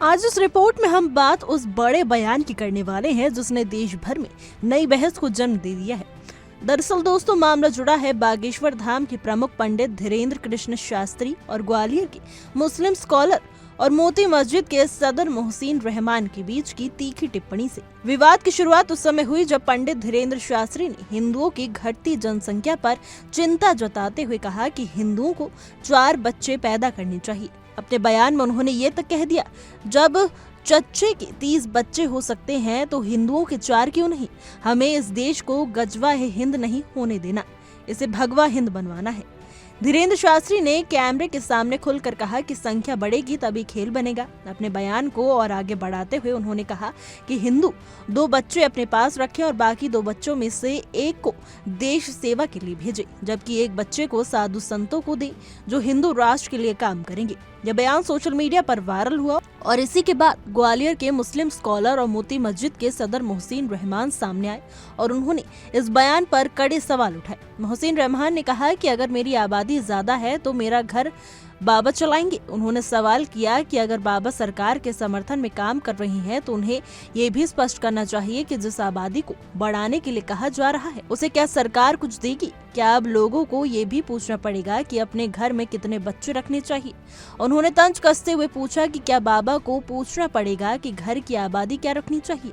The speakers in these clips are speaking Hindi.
आज इस रिपोर्ट में हम बात उस बड़े बयान की करने वाले हैं जिसने देश भर में नई बहस को जन्म दे दिया है। दरअसल दोस्तों, मामला जुड़ा है बागेश्वर धाम के प्रमुख पंडित धीरेन्द्र कृष्ण शास्त्री और ग्वालियर के मुस्लिम स्कॉलर और मोती मस्जिद के सदर मोहसिन रहमान के बीच की तीखी टिप्पणी से। विवाद की शुरुआत उस समय हुई जब पंडित धीरेन्द्र शास्त्री ने हिंदुओं की घटती जनसंख्या पर चिंता जताते हुए कहा कि हिंदुओं को 4 बच्चे पैदा करने चाहिए। अपने बयान में उन्होंने ये तक कह दिया, जब चच्चे के 30 बच्चे हो सकते हैं तो हिंदुओं के 4 क्यों नहीं। हमें इस देश को गजवा हिंद नहीं होने देना, इसे भगवा हिंद बनवाना है। धीरेन्द्र शास्त्री ने कैमरे के सामने खुलकर कहा कि संख्या बढ़ेगी तभी खेल बनेगा। अपने बयान को और आगे बढ़ाते हुए उन्होंने कहा कि हिंदू 2 बच्चे अपने पास रखें और बाकी 2 बच्चों में से एक को देश सेवा के लिए भेजें, जबकि एक बच्चे को साधु संतों को दें जो हिंदू राष्ट्र के लिए काम करेंगे। यह बयान सोशल मीडिया पर वायरल हुआ और इसी के बाद ग्वालियर के मुस्लिम स्कॉलर और मोती मस्जिद के सदर मोहसिन रहमान सामने आए और उन्होंने इस बयान पर कड़े सवाल उठाए। मोहसिन रहमान ने कहा कि अगर मेरी आबादी ज्यादा है तो मेरा घर बाबा चलाएंगे। उन्होंने सवाल किया कि अगर बाबा सरकार के समर्थन में काम कर रही हैं तो उन्हें ये भी स्पष्ट करना चाहिए कि जिस आबादी को बढ़ाने के लिए कहा जा रहा है उसे क्या सरकार कुछ देगी। क्या अब लोगों को ये भी पूछना पड़ेगा कि अपने घर में कितने बच्चे रखने चाहिए। उन्होंने तंज कसते हुए पूछा कि क्या बाबा को पूछना पड़ेगा कि घर की आबादी क्या रखनी चाहिए।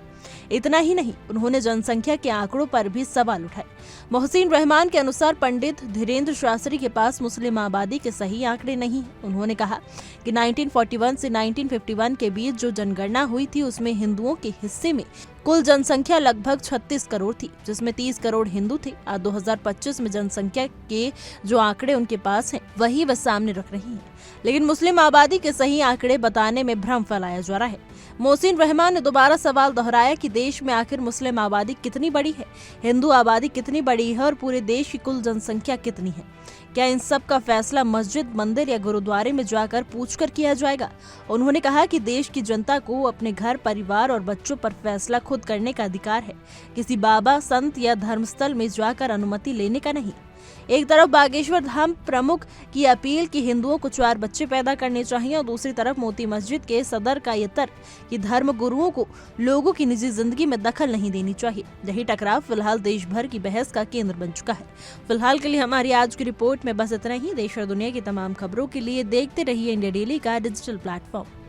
इतना ही नहीं, उन्होंने जनसंख्या के आंकड़ों पर भी सवाल उठाए। मोहसिन रहमान के अनुसार पंडित धीरेन्द्र शास्त्री के पास मुस्लिम आबादी के सही आंकड़े नहीं हैं। उन्होंने कहा कि 1941 से 1951 के बीच जो जनगणना हुई थी उसमें हिंदुओं के हिस्से में कुल जनसंख्या लगभग 36 करोड़ थी, जिसमें 30 करोड़ हिंदू थे। आज 2025 में जनसंख्या के जो आंकड़े उनके पास हैं वही वह सामने रख रही हैं, लेकिन मुस्लिम आबादी के सही आंकड़े बताने में भ्रम फैलाया जा रहा है। मोहसिन रहमान ने दोबारा सवाल दोहराया कि देश में आखिर मुस्लिम आबादी कितनी बड़ी है, हिंदू आबादी कितनी बड़ी है और पूरे देश की कुल जनसंख्या कितनी है। क्या इन सब का फैसला मस्जिद, मंदिर या गुरुद्वारे में जाकर पूछकर किया जाएगा। उन्होंने कहा कि देश की जनता को अपने घर, परिवार और बच्चों पर फैसला खुद करने का अधिकार है, किसी बाबा, संत या धर्मस्थल में जाकर अनुमति लेने का नहीं। एक तरफ बागेश्वर धाम प्रमुख की अपील कि हिंदुओं को 4 बच्चे पैदा करने चाहिए और दूसरी तरफ मोती मस्जिद के सदर का ये तर्क कि धर्म गुरुओं को लोगों की निजी जिंदगी में दखल नहीं देनी चाहिए। यही टकराव फिलहाल देश भर की बहस का केंद्र बन चुका है। फिलहाल के लिए हमारी आज की रिपोर्ट में बस इतना ही। देश और दुनिया की तमाम खबरों के लिए देखते रहिए इंडिया डेली का डिजिटल प्लेटफॉर्म।